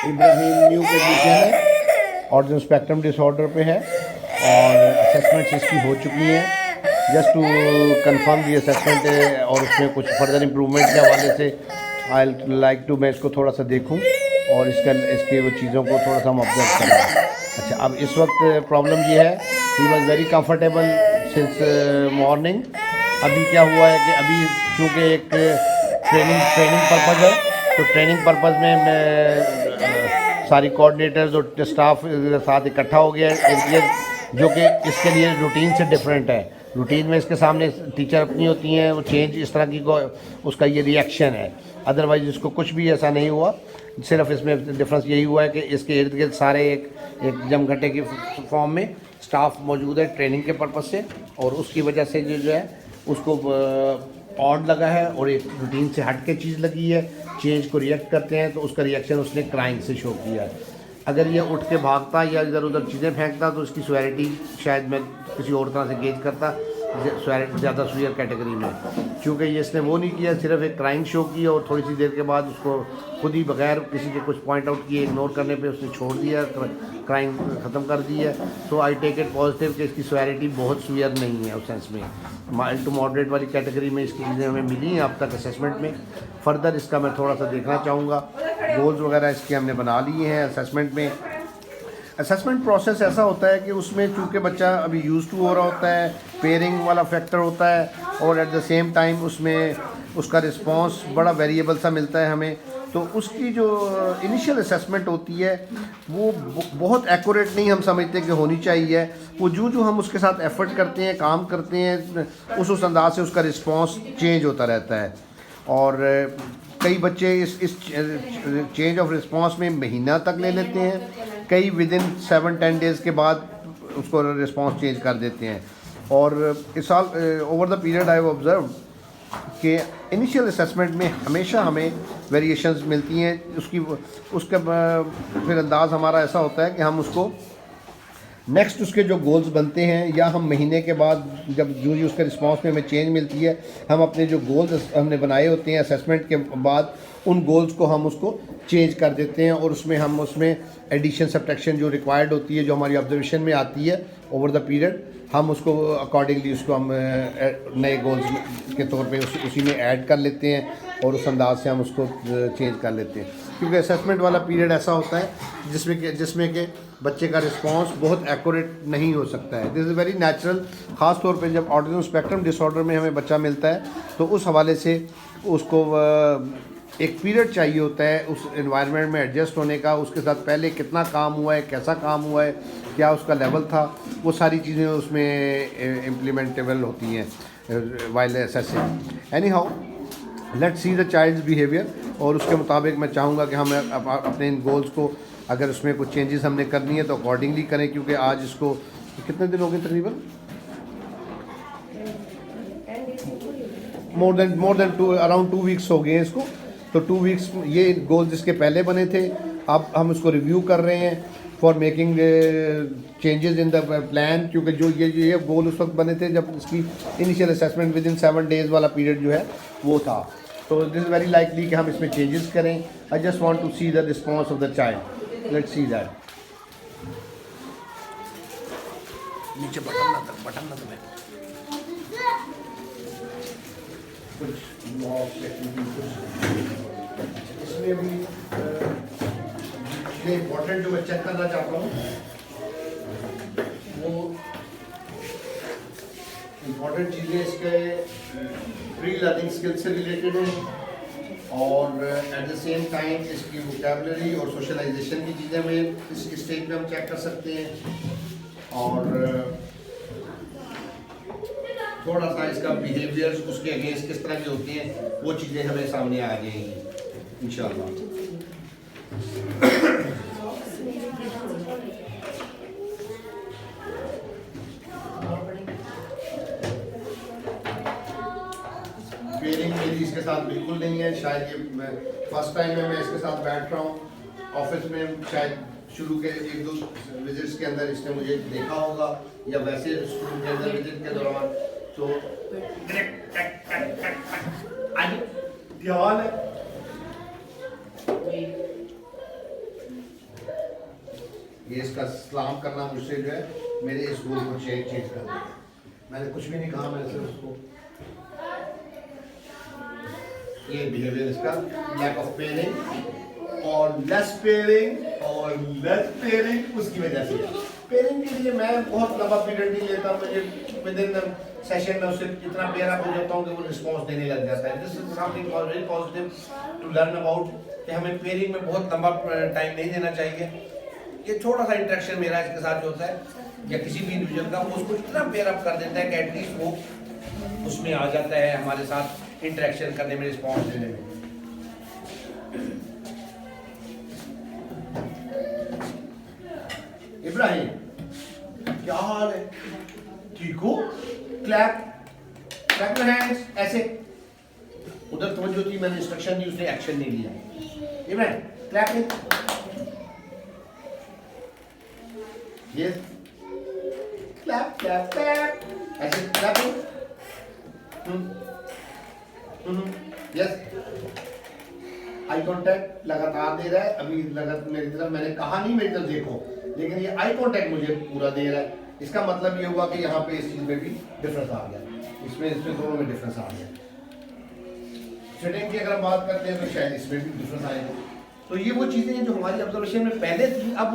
Ibrahim new पेडिशन है, autism spectrum disorder पे है और असेसमेंट्स इसकी हो चुकी हैं। Just to confirm the assessment और उसमें कुछ फर्दर इम्प्रूवमेंट के हवाले से आई लाइक टू मैं इसको थोड़ा सा देखूं और इसकी वो चीज़ों को थोड़ा सा हम ऑब्जर्व करें। अच्छा, अब इस वक्त प्रॉब्लम ये है, he was very comfortable since morning. अभी क्या हुआ है कि अभी चूँकि एक ट्रेनिंग पर्पज़ है, तो ट्रेनिंग पर्पज़ में मैं सारी कोऑर्डिनेटर्स और स्टाफ साथ इकट्ठा हो गया है इर्द गिर्द, जो कि इसके लिए रूटीन से डिफरेंट है। रूटीन में इसके सामने टीचर अपनी होती हैं, वो चेंज इस तरह की को उसका ये रिएक्शन है। अदरवाइज़ इसको कुछ भी ऐसा नहीं हुआ, सिर्फ इसमें डिफरेंस यही हुआ है कि इसके इर्द गिर्द सारे एक जमघटे की फॉर्म में स्टाफ मौजूद है ट्रेनिंग के पर्पज़ से, और उसकी वजह से जो है उसको ऑड लगा है और एक रूटीन से हट के चीज़ लगी है। चेंज को रिएक्ट करते हैं तो उसका रिएक्शन उसने क्राइंग से शो किया है। अगर ये उठ के भागता या इधर उधर चीज़ें फेंकता तो उसकी स्वेरिटी शायद मैं किसी और तरह से गेज करता, ज़्यादा सुयर कैटेगरी में। क्योंकि ये इसने वो नहीं किया, सिर्फ एक क्राइंग शो की और थोड़ी सी देर के बाद उसको खुद ही बगैर किसी के कुछ पॉइंट आउट किए, इग्नोर करने पे उसने छोड़ दिया, क्राइंग ख़त्म कर दी है। तो आई टेक इट पॉजिटिव कि इसकी स्वेरिटी बहुत सुयर नहीं है उस सेंस में। माइल्ड टू मॉडरेट वाली कैटेगरी में इसकी चीज़ें हमें मिली हैं अब तक असेसमेंट में। फ़र्दर इसका मैं थोड़ा सा देखना चाहूँगा। गोल्स वगैरह इसके हमने बना लिए हैं असेसमेंट में। असेसमेंट प्रोसेस ऐसा होता है कि उसमें चूँकि बच्चा अभी यूज़ टू हो रहा होता है, पेयरिंग वाला फैक्टर होता है, और एट द सेम टाइम उसमें उसका रिस्पांस बड़ा वेरिएबल सा मिलता है हमें। तो उसकी जो इनिशियल असेसमेंट होती है वो बहुत एक्यूरेट नहीं हम समझते कि होनी चाहिए। वो जो हम उसके साथ एफर्ट करते हैं, काम करते हैं, उस अंदाज से उसका रिस्पांस चेंज होता रहता है। और कई बच्चे इस चेंज ऑफ रिस्पांस में महीना तक ले लेते हैं, कई विद इन 7-10 डेज़ के बाद उसको रिस्पांस चेंज कर देते हैं। और इस साल over the period I have observe कि इनिशियल असेसमेंट में हमेशा हमें वेरिएशंस मिलती हैं। उसका फिर अंदाज़ हमारा ऐसा होता है कि हम उसको नेक्स्ट उसके जो गोल्स बनते हैं, या हम महीने के बाद जब जो ही उसके रिस्पांस में हमें चेंज मिलती है, हम अपने जो गोल्स हमने बनाए होते हैं असेसमेंट के बाद, उन गोल्स को हम उसको चेंज कर देते हैं और उसमें एडिशन सब्ट्रैक्शन जो रिक्वायर्ड होती है, जो हमारी ऑब्जर्वेशन में आती है ओवर द पीरियड, हम उसको अकॉर्डिंगली उसको हम नए गोल्स के तौर पे उसी में ऐड कर लेते हैं और उस अंदाज से हम उसको चेंज कर लेते हैं। क्योंकि असेसमेंट वाला पीरियड ऐसा होता है जिसमें कि बच्चे का रिस्पांस बहुत एक्यूरेट नहीं हो सकता है। This is very natural. ख़ास तौर पे जब ऑटिज्म स्पेक्ट्रम डिसऑर्डर में हमें बच्चा मिलता है तो उस हवाले से उसको एक पीरियड चाहिए होता है उस एनवायरनमेंट में एडजस्ट होने का। उसके साथ पहले कितना काम हुआ है, कैसा काम हुआ है, क्या उसका लेवल था, वो सारी चीज़ें उसमें इम्प्लीमेंटेबल होती हैं while assessing. Anyhow, let's see the child's behaviour, और उसके मुताबिक मैं चाहूँगा कि हम अपने इन गोल्स को, अगर उसमें कुछ चेंजेस हमने करनी है तो अकॉर्डिंगली करें। क्योंकि आज इसको कितने दिन हो गए तकरीबन, मोर देन अराउंड 2 वीक्स हो गए हैं इसको। तो 2 वीक्स ये गोल्स जिसके पहले बने थे, अब हम इसको रिव्यू कर रहे हैं for making changes in the plan. क्योंकि जो ये गोल उस वक्त बने थे जब इसकी initial assessment with in 7 days वाला पीरियड जो है वो था। तो दिस इज़ वेरी लाइकली कि हम इसमें चेंजेस करें। I just want to see the response of the child. Let's see that. नीचे बटन ना दबाएं। इसमें भी ये इम्पोर्टेंट जो मैं चेक करना चाहता हूँ वो इम्पोर्टेंट चीज़ें इसके प्री लर्निंग स्किल से रिलेटेड हैं, और एट द सेम टाइम इसकी वोकैबुलरी और सोशलाइजेशन की चीज़ें में इस स्टेज पे हम चेक कर सकते हैं। और थोड़ा सा इसका बिहेवियर्स उसके अगेंस्ट किस तरह के होते हैं वो चीज़ें हमें सामने आ जाएंगी इंशाल्लाह। पेयरिंग मेरी इसके साथ बिल्कुल नहीं है। शायद ये फर्स्ट टाइम है मैं इसके साथ बैठ रहा हूँ ऑफिस में। शायद शुरू के 1-2 विजिट्स के अंदर इसने मुझे देखा होगा, या वैसे स्कूल के अंदर विजिट के दौरान। तो क्या हाल है? ये इसका सलाम करना मुझसे जो है मेरे इस गोल को चेंज करना। मैंने कुछ भी नहीं कहा, मैंने सिर्फ उसको ये बिहेवियर इसका लैक ऑफ पेयरिंग और लेस पेयरिंग उसकी वजह से। पेयरिंग के लिए मैं बहुत लंबा पीरियड नहीं लेता, मुझे विद इन सेशन में उससे इतना पेयर अप हो जाता हूँ कि वो रिस्पॉन्स देने लग जाता है। This is something very positive to learn about कि हमें पेयरिंग में बहुत लंबा टाइम नहीं देना चाहिए। ये छोटा सा इंटरेक्शन मेरा इसके साथ जो होता है या किसी भी इंडिविजुअल का, वो उसको इतना पेयर अप कर देता है कि एटलीस्ट वो उसमें आ जाता है हमारे साथ इंटरेक्शन करने में, रिस्पॉन्स देने में। इब्राहिम क्या हाल है, ठीक हो? क्लैप योर हैंड्स, ऐसे। उधर तवज्जो थी, मैंने इंस्ट्रक्शन दी, उसने एक्शन नहीं लिया। Ibrahim clap it, yes clap, ऐसे clap it, yes. Eye contact लगातार दे रहा है, अभी लगातार मेरी तरफ, मैंने कहा नहीं मेरी तरफ देखो, लेकिन ये आई कांटेक्ट मुझे पूरा दे रहा है। इसका मतलब ये हुआ कि यहाँ पे इस चीज में भी डिफरेंस आ गया, इसमें दोनों में डिफरेंस आ गया। सिटिंग की अगर हम बात करते हैं तो शायद इसमें भी डिफरेंस आएगा। तो ये वो चीजें हैं जो हमारी ऑब्जर्वेशन में पहले थी, अब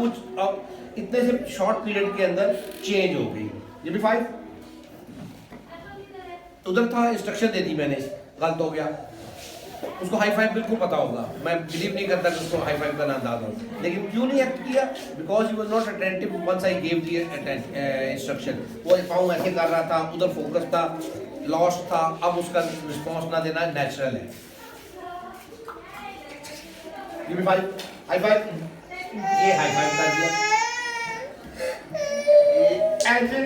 इतने से शॉर्ट पीरियड के अंदर चेंज हो गई। ये भी 5 उधर था, इंस्ट्रक्शन दे दी मैंने, गलत हो गया। उसको हाई फाइव बिल्कुल पता होगा, मैं बिलीव नहीं करता कि उसको हाई फाइव का ना अंदाजा हो, लेकिन क्यों नहीं एक्ट किया? Because he was not attentive once I give the instruction. वो पाँव ऐसे कर रहा था, उधर फोकस था, लॉस्ट था, अब उसका रिस्पॉन्स ना देना नेचुरल है। ये भी हाई फाइव, ये हाई फाइव कर दिया, ऐसे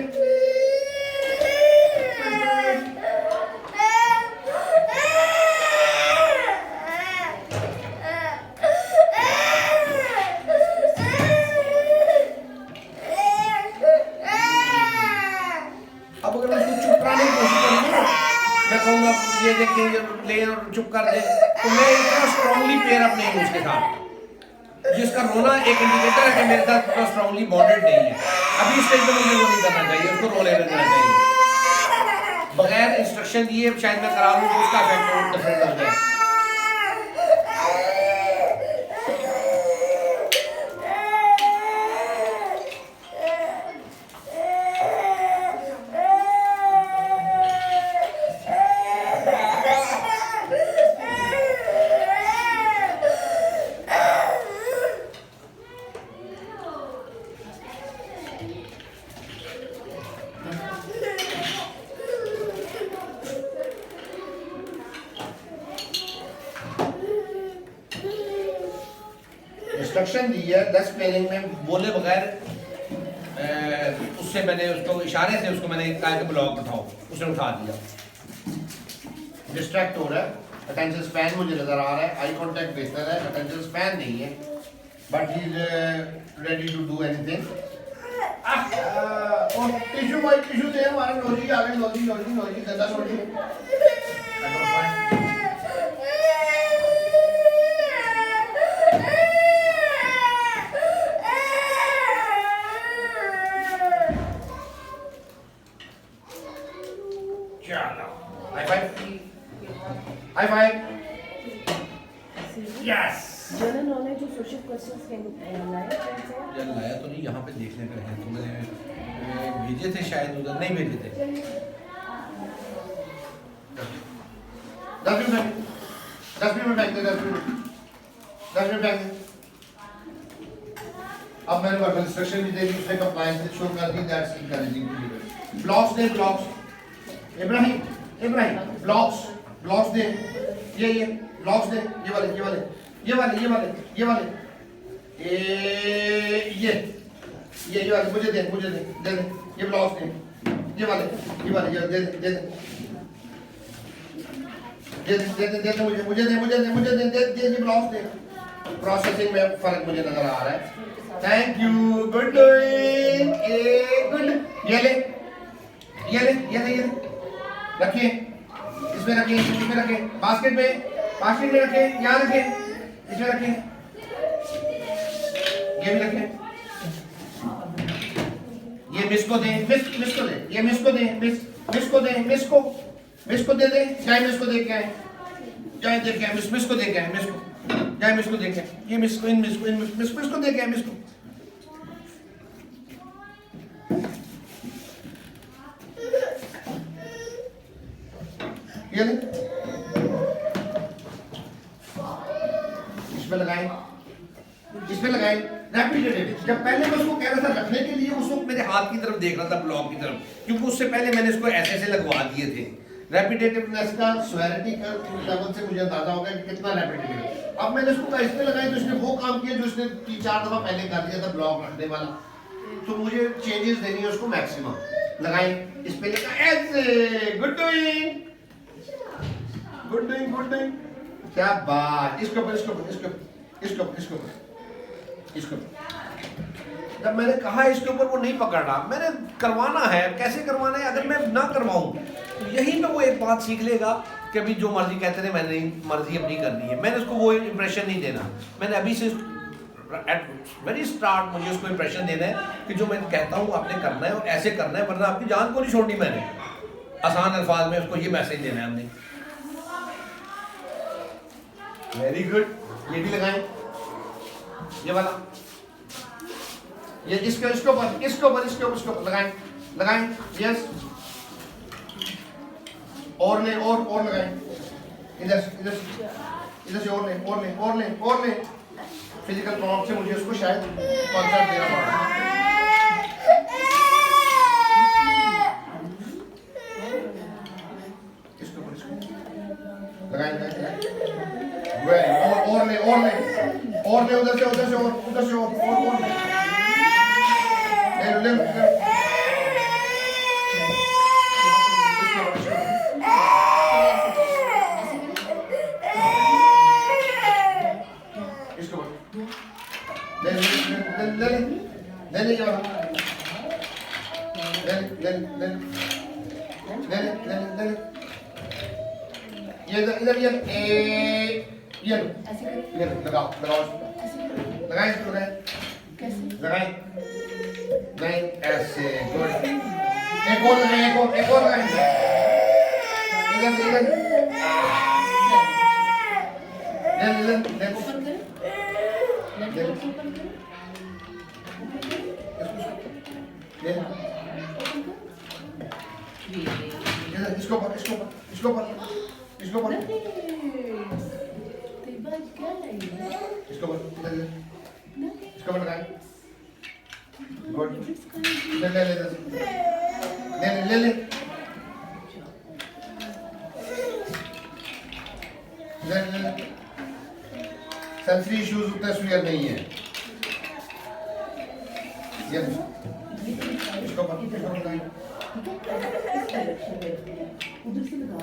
ये देखें, ये ले और चुप कर दे, तो मैं इतना स्ट्रांगली पेयर अप नहीं हूँ उसके साथ। जिसका रोना एक इंडिकेटर है कि मेरे साथ इतना स्ट्रांगली बॉन्डेड नहीं है। अभी इस टाइम पे मुझे वो नहीं करना चाहिए, उसको रोने देना चाहिए। बगैर इंस्ट्रक्शन दिए शायद मैं करा लूँ तो उसका इफेक्ट डिफरेंट हो जाए। इंस्ट्रक्शन दी है 10 पेयरिंग में, बोले बगैर उससे मैंने उसको इशारे से उसको मैंने कहा कि ब्लॉक उठाओ, उसने उठा दिया। डिस्ट्रैक्ट हो रहा है, अटेंशन स्पैन मुझे नजर आ रहा है, आई कांटेक्ट बेहतर है, अटेंशन स्पैन नहीं है, but he is ready to do anything. और टिश्यू भाई, टिश्यू दे हमारे, लोजी आ गए, लोजी गंदा लोजी। High five. Yes. General knowledge और सोशल क्वेश्चंस के लाया तो नहीं, यहाँ पे देखने पे है, तो मैंने भेजे थे शायद, उधर नहीं भेजे थे। 10 मिनट अब मैंने वर्बल इंस्ट्रक्शन भी दे दी, उसने कंप्लायंस शो कर दी, दैट्स इनकरेजिंग। ब्लॉक्स दे, ब्लॉक्स। इब्राहिम ब्लॉक्स दे, ये ब्लॉक्स दे, ये वाले ये वाले मुझे दे, ये ब्लॉक्स दे, ये वाले मुझे दे, ये ब्लॉक्स दे। प्रोसेसिंग में फर्क मुझे नजर आ रहा है। Thank you, good doing, good. ये ले रखिए, इसमें रखिए, बास्केट में रखिए, यहाँ रखिए, इसमें रखिए, ये भी रखिए, मिस को दे, मिस को दे, ये मिस को दे, मिस को दे, मिस को दे दे, जाए मिस को दे के आए, जाए दे के आए, मिस को दे के आए, मिस को जाए, मिस को दे के आए, ये मिस को इन मिस को दे के आए, मिस को ये ले, इसमें लगाए, इसमें लगाए, रैपिड। जब पहले मैं उसको कह रहा था रखने के लिए, उस वक्त मेरे हाथ की तरफ देख रहा था, ब्लॉक की तरफ, क्योंकि उससे पहले मैंने इसको ऐसे ऐसे लगवा दिए थे। रेपिटेटिवनेस का, स्वेरिटी का लेवल से मुझे अंदाजा हो गया कि कितना रेपिटेटिव। अब मैंने इसको इसमें लगाई तो इसने वो काम किया जो इसने 3-4 दफा पहले कर दिया था, ब्लॉक रखने वाला। तो मुझे चेंजेस देनी है उसको मैक्सिमम। लगाए, इस पे लिखा ऐसे, good doing, good doing, good doing, क्या बात। इसके ऊपर, इसके ऊपर, इसके ऊपर, इसके ऊपर, इसके ऊपर, इसके ऊपर। जब मैंने कहा इसके ऊपर, वो नहीं पकड़ रहा। मैंने करवाना है, कैसे करवाना है, अगर मैं ना करवाऊं तो यही पे वो एक बात सीख लेगा कि अभी जो मर्जी कहते रहे, मैंने मर्जी अपनी करनी है। मैंने उसको वो इंप्रेशन नहीं देना। मैंने अभी से एट वेरी स्टार्ट मुझे उसको इंप्रेशन देना है कि जो मैं कहता हूँ आपने करना है और ऐसे करना है, वरना आपकी जान को नहीं छोड़नी। मैंने आसान अल्फाज में उसको ये मैसेज देना है हमने। Very good. ये भी लगाएं, ये वाला, ये इसके ऊपर, इसके ऊपर, इसके ऊपर, इसके ऊपर लगाएं, लगाएं, यस। और ले, और लगाएं, इधर इधर इधर से और ले, और ले, और ले, और ले। फिजिकल प्रॉब्लम से मुझे उसको शायद कॉन्सेप्ट देना पड़ा। इसके ऊपर, इसको लगाएं, लगाएं, और ले, और ले, और ले, उधर से, उधर से, और उधर से, और ले, ले, ले। इसको ले, ले, ले, ले, ले, ले, यार, ले, ले, ले, ले, ले, ले, ले, ये इधर ये लगाओ, लगाओ, लगाएं, लगाएं, नहीं ऐसे, गुड। एक और लगाएं, एक और लगाएं, इधर, इधर, ले, देखो, इसको ऊपर, इसको ऊपर, इसको ऊपर, इसको ऊपर, इसको ऊपर, इसको ऊपर लगाएं, गुड। ले, ले, ले, ले, ले, ले, सेंसरी इश्यूज उतने सीवियर नहीं है। ये इसको लगाएं, उधर से लगा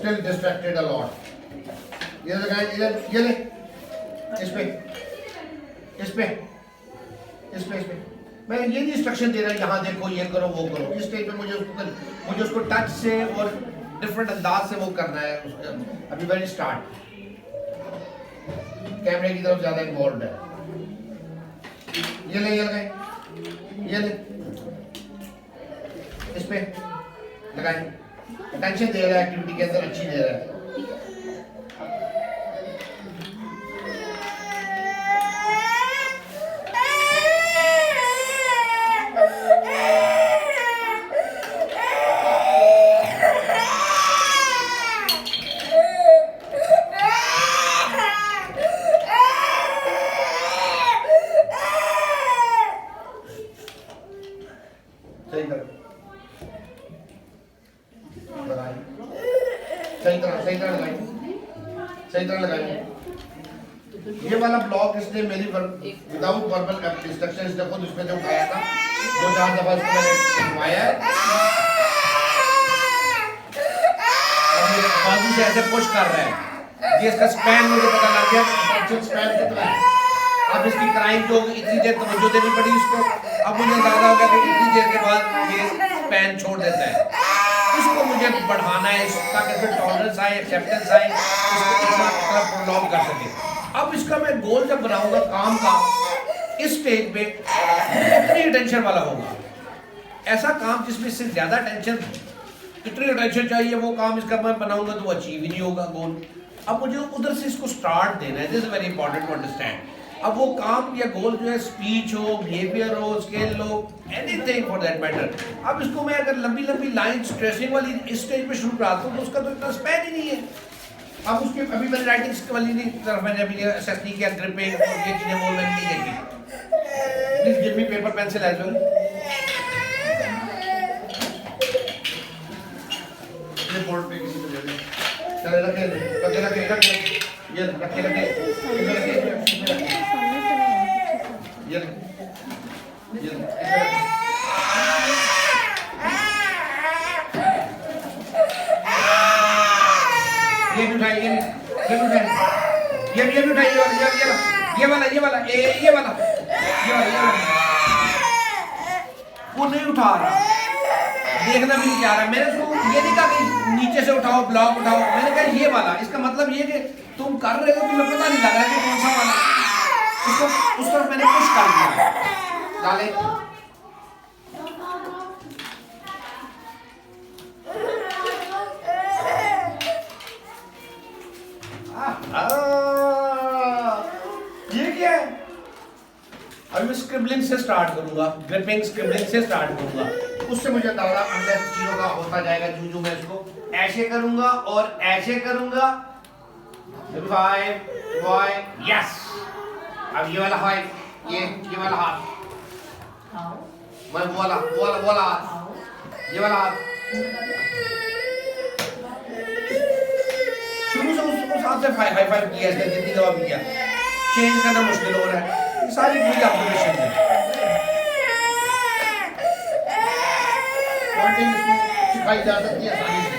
still distracted a lot. ये लगाएं, इधर, ये ले, इस पे, इस पे, इस पे, इस पे। मैं ये नहीं इंस्ट्रक्शन दे रहा यहाँ देखो, ये करो, वो करो। इस स्टेज पे मुझे उसको टच से और डिफरेंट अंदाज से वो करना है। अभी वेरी स्टार्ट, कैमरे की तरफ ज्यादा इन्वॉल्व है। ये ले, ये लगाएं, ये ले, इस पे लगाएं। टेंशन दे रहा है एक्टिविटी के अंदर, अच्छी दे रहा है। सही तरह लगाएं, सही तरह लगाएं, सही तरह लगाएं। ये वाला ब्लॉक इसने मेरी विदाउट वर्बल इंस्ट्रक्शन इसने खुद उसमें से उठाया था, 2-4 दफा इसको मैंने घुमाया है और ये बाजू से ऐसे पुश कर रहा है। ये इसका स्पैन मुझे पता लग गया, टेंशन स्पैन कितना है। अब इसकी क्राइम तो इतनी देर तवज्जो देनी पड़ी इसको, अब मुझे अंदाजा हो गया कि इतनी देर के बाद ये स्पैन छोड़ देता है। इसको मुझे बढ़ाना है ताकि फिर टॉलरेंस आए, एक्सेप्टेंस आए, इसको इतना प्रोलॉन्ग कर सके। अब इसका मैं गोल जब बनाऊंगा काम का, इस स्टेज पे इतनी टेंशन वाला होगा, ऐसा काम जिसमें इससे ज्यादा टेंशन, इतनी टेंशन चाहिए वो काम इसका मैं बनाऊंगा तो अचीव ही नहीं होगा गोल। अब मुझे उधर से इसको स्टार्ट देना है, this is very important to understand. अब वो काम या गोल जो है स्पीच हो, बिहेवियर हो, स्केल हो, एनीथिंग फॉर दैट मैटर। अब इसको मैं अगर लंबी लंबी लाइन स्ट्रेसिंग वाली इस स्टेज पे शुरू कराता हूँ तो उसका तो इतना स्पैन ही नहीं है। अब उसके अभी मैंने राइटिंग वाली तरफ मैंने अभी असेस नहीं किया, ग्रिपिंग और ये चीजें वो मैंने नहीं देखी। Please give me paper pencil as well. ये बोर्ड पे किसी को दे दे, चल रखे ये रखे ये भी उठाइए, ये भी उठाइए, ये भी उठाइए, ये वाला वो नहीं उठा रहा, देखना भी नहीं चाह रहा। मैंने उसको ये नहीं कहा कि नीचे से उठाओ, ब्लॉक उठाओ, मैंने कहा ये वाला। इसका मतलब ये कि तुम कर रहे हो, तुम्हें पता नहीं लग रहा है कि कौन सा वाला। उस तरफ मैंने पुश कर दिया, डाले ये क्या है। अब मैं स्क्रिबलिंग से स्टार्ट करूंगा, ग्रिपिंग स्क्रिबलिंग से स्टार्ट करूंगा, उससे मुझे अंदाजा अंदर चीजों का होता जाएगा। जो मैं इसको ऐसे करूंगा और ऐसे करूंगा, 5 यस। अब ये वाला हाथ, ये वाला हाथ, मैं वो वाला हाथ, ये वाला हाथ। शुरू से उसको साथ से हाई फाइव किया, इसने जितनी दफा किया, चेंज करना मुश्किल हो रहा है। ये सारी पूरी ऑब्जर्वेशन है। पॉइंटिंग इसको सिखाई जा सकती है आसानी से।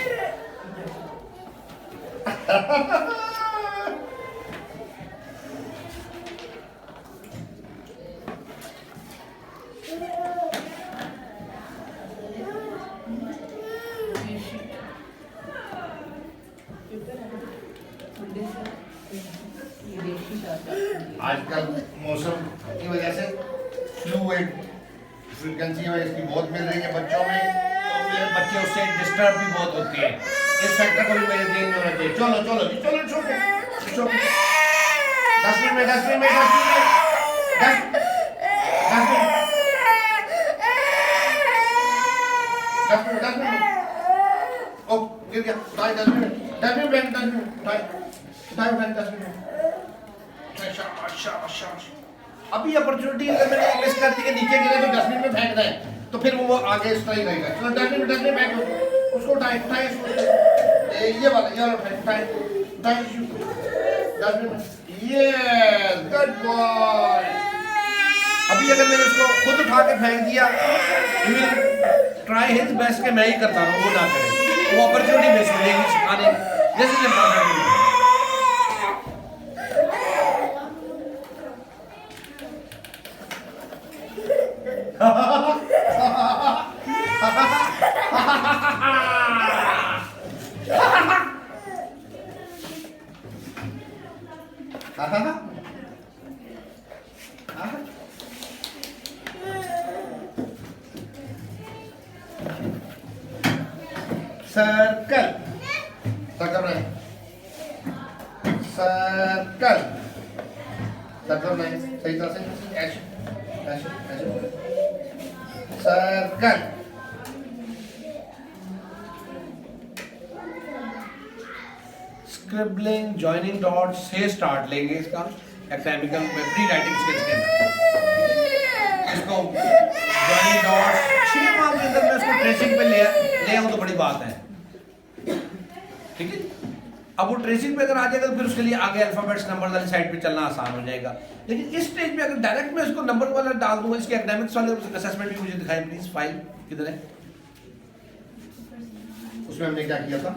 आजकल मौसम की वजह से फ्लूइड फ्रीक्वेंसी इसकी बहुत मिल रही है बच्चों में, तो बच्चे उससे डिस्टर्ब भी बहुत होते हैं। इस फैक्टर को भी मेरे ध्यान में होना चाहिए। चलो छोटे 10 मिनट में 10 मिनट ओ गिर गया। 10 मिनट अभी अपॉर्चुनिटी अगर मैंने मिस कर दी कि नीचे गिरे तो डस्टबिन में फेंकना है, तो फिर वो आगे इस तरह ही रहेगा। चलो डस्टबिन में फेंको, उसको उठाए ये वाला उठाए डस्टबिन में। Yes, good boy. अभी अगर मैंने उसको खुद उठा के फेंक दिया, he will try his best कि मैं ही करता रहूं, वो ना करे, वो अपॉर्चुनिटी मिस हो जाएगी सिखाने की। This is important. Circle circle नहीं, सही तरह से ऐसे सर्कल। स्क्रिबलिंग, जॉइनिंग डॉट्स से स्टार्ट लेंगे इसका एकेडमिकल प्री राइटिंग स्किल्स के अंदर। इसको जॉइनिंग डॉट्स 6 माह के अंदर मैं इसको ट्रेसिंग पे ले आऊं तो बड़ी बात है, ठीक है। अब वो ट्रेसिंग पे अगर आ जाएगा तो फिर उसके लिए आगे अल्फाबेट्स नंबर वाली साइड पे चलना आसान हो जाएगा। लेकिन इस स्टेज पे अगर डायरेक्ट मैं इसको नंबर वाला डाल दूंगा, इसके एकेडमिक्स वाले असेसमेंट भी मुझे दिखाएं प्लीज। फाइल किधर है? उसमें हमने क्या किया था,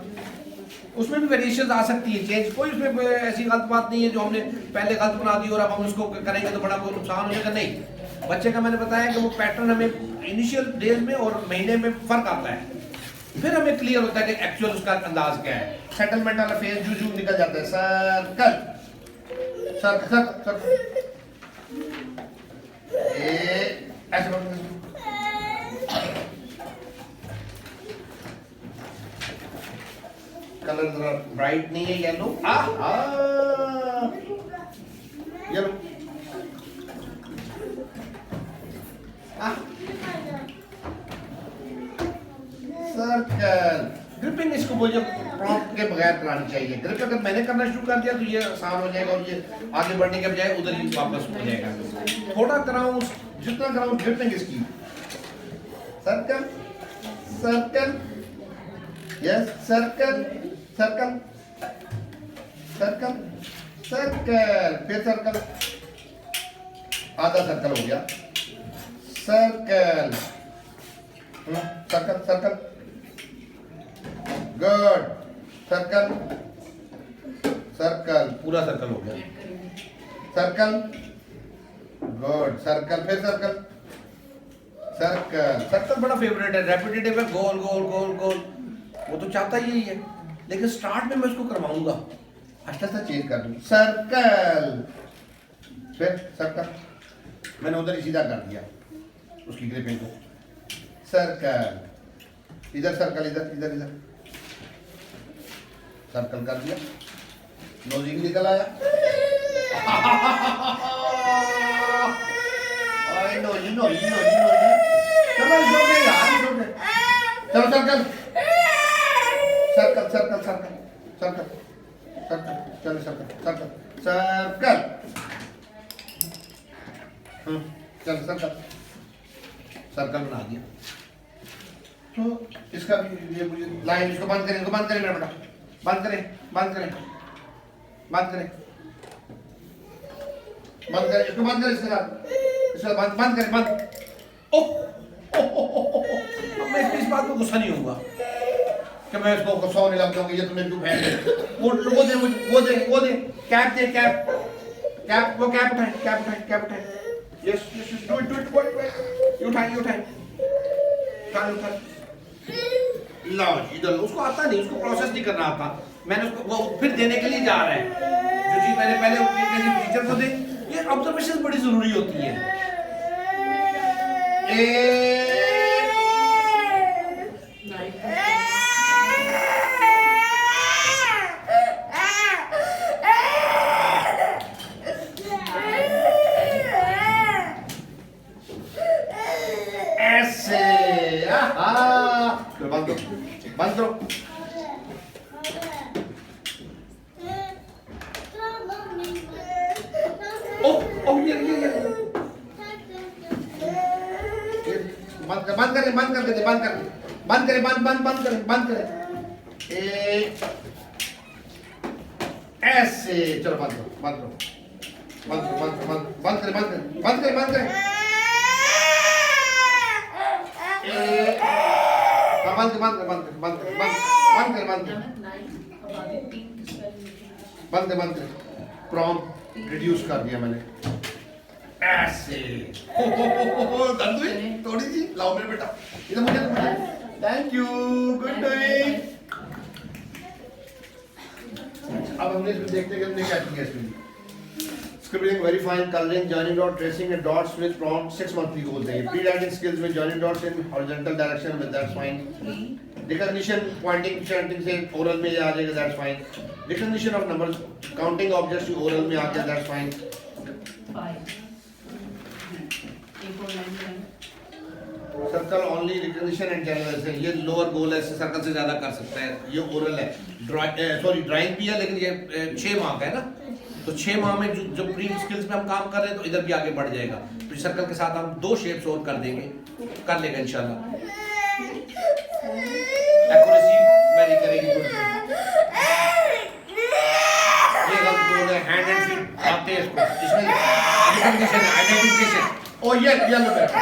उसमें भी वेरिएशंस आ सकती है, चेंज, कोई उसमें ऐसी गलत बात नहीं है जो हमने पहले गलत बना दी और अब हम उसको करेंगे तो बड़ा कोई नुकसान हो जाएगा, नहीं। बच्चे का मैंने बताया कि वो पैटर्न हमें इनिशियल डेज में और महीने में फर्क आता है, फिर हमें क्लियर होता है कि एक्चुअल उसका अंदाज क्या है। सेटलमेंट वाला फेज जू निकल जाता है, सर्कल सर्कल सर्कल, ऐसे कलर जरा ब्राइट नहीं है, येलो, येलो, सर्कल। ग्रिपिंग इसको बोलिए प्रॉम्प्ट के बगैर करानी चाहिए। ग्रिप अगर मैंने करना शुरू कर दिया तो ये आसान हो जाएगा और ये आगे बढ़ने के बजाय उधर ही वापस हो जाएगा। थोड़ा कराऊं, जितना कराऊं ग्रिपिंग इसकी, circle circle, yes circle circle circle circle, फिर सर्कल, आधा सर्कल हो गया, circle circle circle, good, circle circle, पूरा सर्कल हो गया, सर्कल, गुड, सर्कल, फिर सर्कल सर्कल। सर्कल बड़ा फेवरेट है, रेपिटेटिव है, गोल गोल गोल गोल, वो तो चाहता ही यही है। लेकिन स्टार्ट में मैं उसको करवाऊंगा, आस्ते आस्ते चेंज कर दूंगा, सर्कल, फिर सर्कल, मैंने उधर ही सीधा कर दिया उसकी ग्रिपिंग को, सर्कल, इधर सर्कल, इधर इधर इधर सर्कल कर दिया, नोजिंग निकल आया, नोजी नोजी नोजी नोजी, चलो छोटे यार छोटे, चलो circle circle circle circle circle circle, चलो सर्कल सर्कल सर्कल, चलो सर्कल सर्कल बना दिया। तो इसका भी ये मुझे लाइन, इसको बंद करें, इसको बंद करें मेरा बेटा, बंद करें बंद करें बंद करें बंद करें, इसको बंद करें, इसके साथ इसको बंद बंद करें, बंद। अब मैं इस बात में गुस्सा नहीं होऊंगा कि मैं इसको गुस्सा होने लग जाऊंगा, ये तुमने क्यों फेंक, वो दे मुझे, वो दे कैप दे, कैप कैप, वो कैप उठाए, कैप उठाए, कैप उठाए, yes yes, do it, you उठाए, उठाए उठाए, लो इधर, उसको आता नहीं, उसको प्रोसेस नहीं करना आता, मैंने उसको वो फिर देने के लिए जा रहा है जो चीज मैंने पहले टीचर को दी। ये ऑब्जर्वेशन बड़ी जरूरी होती है। ऐसे बंद करो, बंद करो, बंद करें, बंद कर देते, बंद कर, बंद करें, बंद बंद बंद करें, बंद करें, ऐसे, चलो बंद करो, बंद करो, बंद करो, बंद करो, बंद करें, बंद करें, बंद करें, बंद करें, बंद बंद बंद बंद बंद कर, बंद बंद कर, बंद कर, प्रॉम्प्ट रिड्यूस कर दिया मैंने, ऐसे, दर्द हुई थोड़ी सी, लाओ मेरे बेटा, इधर मुझे, थैंक यू, गुड डूइंग। अब हमने इसमें देखते हैं कि हमने क्या किया इसमें, scribbling, verifying, coloring, joining dot, tracing and dots with prompt 6 monthly goals हैं। Pre-writing skills with joining dots in horizontal direction with that's fine। Recognition, pointing, chanting से oral में आ जाएगा, that's fine। Recognition of numbers, counting objects से oral में आ गया, that's fine। 5 circle only recognition and general से, ये lower गोल है, circle से ज्यादा कर सकता है, ये ओरल है, सॉरी ड्राइंग भी है, लेकिन ये 6 मार्क है ना, तो 6 माह में जो प्री स्किल्स में हम काम कर रहे हैं तो इधर भी आगे बढ़ जाएगा। प्री सर्कल के साथ हम 2 शेप्स और कर देंगे, कर लेगा इंशाल्लाह। एक्यूरेसी वेरी करेगी, हैंड एंड फीट आते हैं इसको, इसमें रिकॉग्निशन है, आइडेंटिफिकेशन। ओ ये लो बेटा,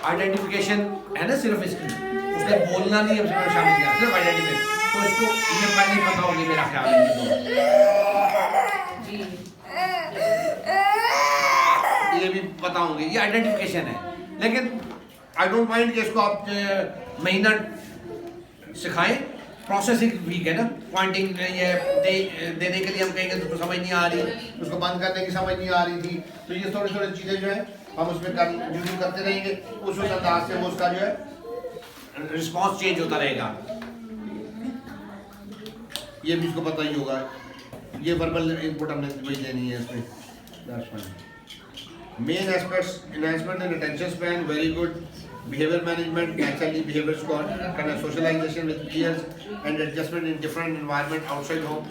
आइडेंटिफिकेशन है ना सिर्फ इसकी, उसने बोलना नहीं है, उसने शामिल किया सिर्फ आइडेंटिफिकेशन। तो इसको ये पहले ही पता होगी मेरा ख्याल है ये भी पता होंगे, ये आइडेंटिफिकेशन है। लेकिन आई डोंट माइंड कि इसको आप महीना सिखाएं, प्रोसेसिंग वीक है ना, पॉइंटिंग ये देने के लिए हम कहेंगे तो समझ नहीं आ रही, उसको बंद करने की समझ नहीं आ रही थी, तो ये थोड़ी थोड़ी चीज़ें जो है हम उसमें यूज करते रहेंगे, उस अंदाज से वो उसका जो है रिस्पॉन्स चेंज होता रहेगा। ये भी इसको पता ही होगा, ये वर्बल इनपुट हमने वही देनी है इसमें। Main aspects enhancement in attention span, very good behavior management, naturally behavior score, kind of socialization with peers and adjustment in different environment outside home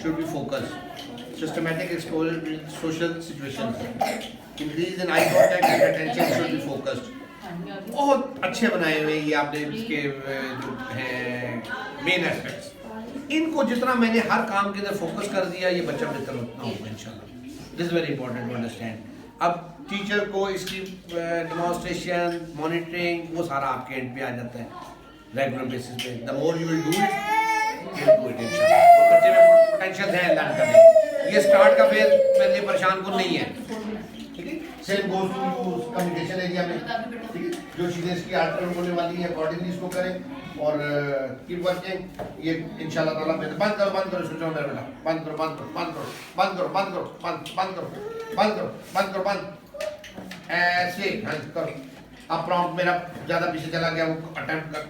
should be focused. Systematic exposure to social situations, increase in eye contact and attention should be focused. बहुत अच्छे बनाए हुए ये आपने इसके जो हैं main aspects, इनको जितना मैंने हर काम के अंदर फोकस कर दिया ये बच्चा बेहतर उतना होगा इंशाल्लाह। This is very important to understand. अब टीचर को इसकी डेमोन्स्ट्रेशन, मॉनिटरिंग वो सारा आपके एंड पे आ जाता है रेगुलर बेसिस पे। The more you will do it, you will do it इंशाल्लाह। तो बच्चे में पोटेंशियल है लर्न करने, ये स्टार्ट का फेज मेरे लिए परेशान को नहीं है, ठीक है। Same goes to use communication area में, ठीक है, जो चीज़ें इसकी आर्टिकल होने वाली है अकॉर्डिंगली इसको करें और कीप वर्किंग। ये इंशाल्लाह ताला बंद करो स्विच ऑन मेरा बेटा, बंद करो ऐसे करो। अब प्रॉम्प्ट मेरा ज़्यादा पीछे चला गया, वो अटेम्प्ट कर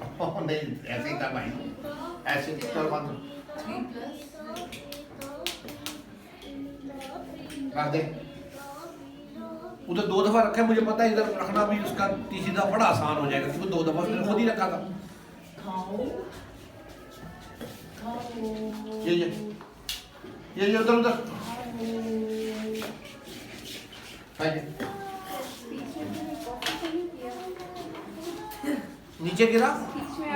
नहीं, ऐसे ही था भाई, ऐसे करो, बंद रख दे। उधर 2 दफ़ा रखा है, मुझे पता है इधर रखना भी उसका तीसरी दफ़ा बड़ा आसान हो जाएगा, क्योंकि 2 दफ़ा उसने खुद ही रखा था। ये उधर नीचे गिरा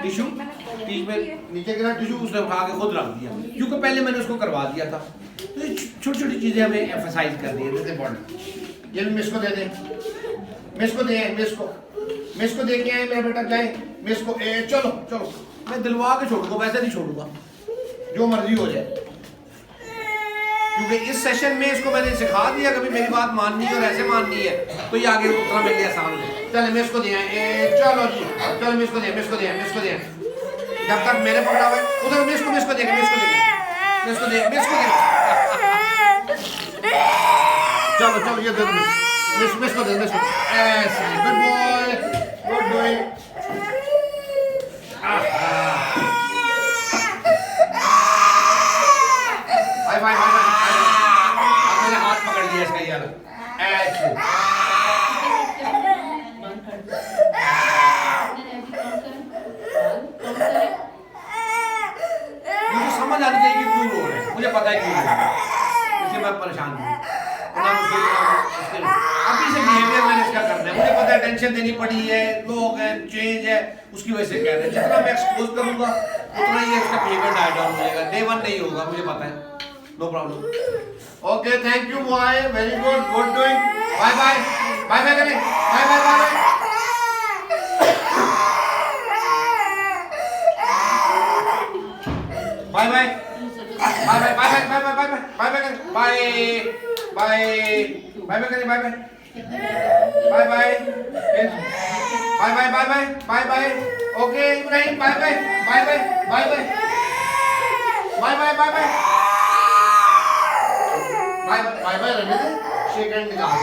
टिश्यू, नीचे गिरा टिश्यू, उसने उठा के खुद रख दिया, क्योंकि पहले मैंने उसको करवा दिया था। तो ये छोटी छोटी चीज़ें हमें एम्फसाइज कर दी है, इम्पोर्टेंट। ये भी मिस को दे दें, मिस को दे के आए मेरा बेटा, जाए मिस को चलो मैं दिलवा के छोड़ूंगा, वैसे नहीं छोड़ूंगा, जो मर्जी हो जाए, क्योंकि इस सेशन में इसको मैंने सिखा दिया कभी मेरी बात माननी है और ऐसे माननी है, तो ये आगे उतना मेरे लिए आसान है। चले मिस को दिया, चलो जी चलो मिस को दिया। जब तक मैंने पकड़ा हुआ है उधर मिस को देगा चलो ये दे दो, मिस को दे ऐसे, good boy, good boy. Bye मैंने हाथ पकड़ लिया इसका यार, ऐसे मुझे समझ आनी चाहिए कि क्यों रो रहे हैं, मुझे पता है क्यों रो रहे हैं, इसलिए मैं परेशान हूँ। अभी से बिहेवियर मैंने इसका करना है, मुझे पता है टेंशन देनी पड़ी है, लोग हैं, चेंज है, उसकी वजह से कह रहे हैं। जितना मैं एक्सपोज करूँगा उतना ही इसका बिहेवियर डाउन हो जाएगा, डे 1 नहीं होगा, मुझे पता है। No problem. Okay, thank you, boy. Very good. Good doing. Bye bye. Bye bye करें. Bye bye. Bye bye. Bye. Okay, Ibrahim. Bye. Bye रहने दे, शेक हैंड निकाल दे।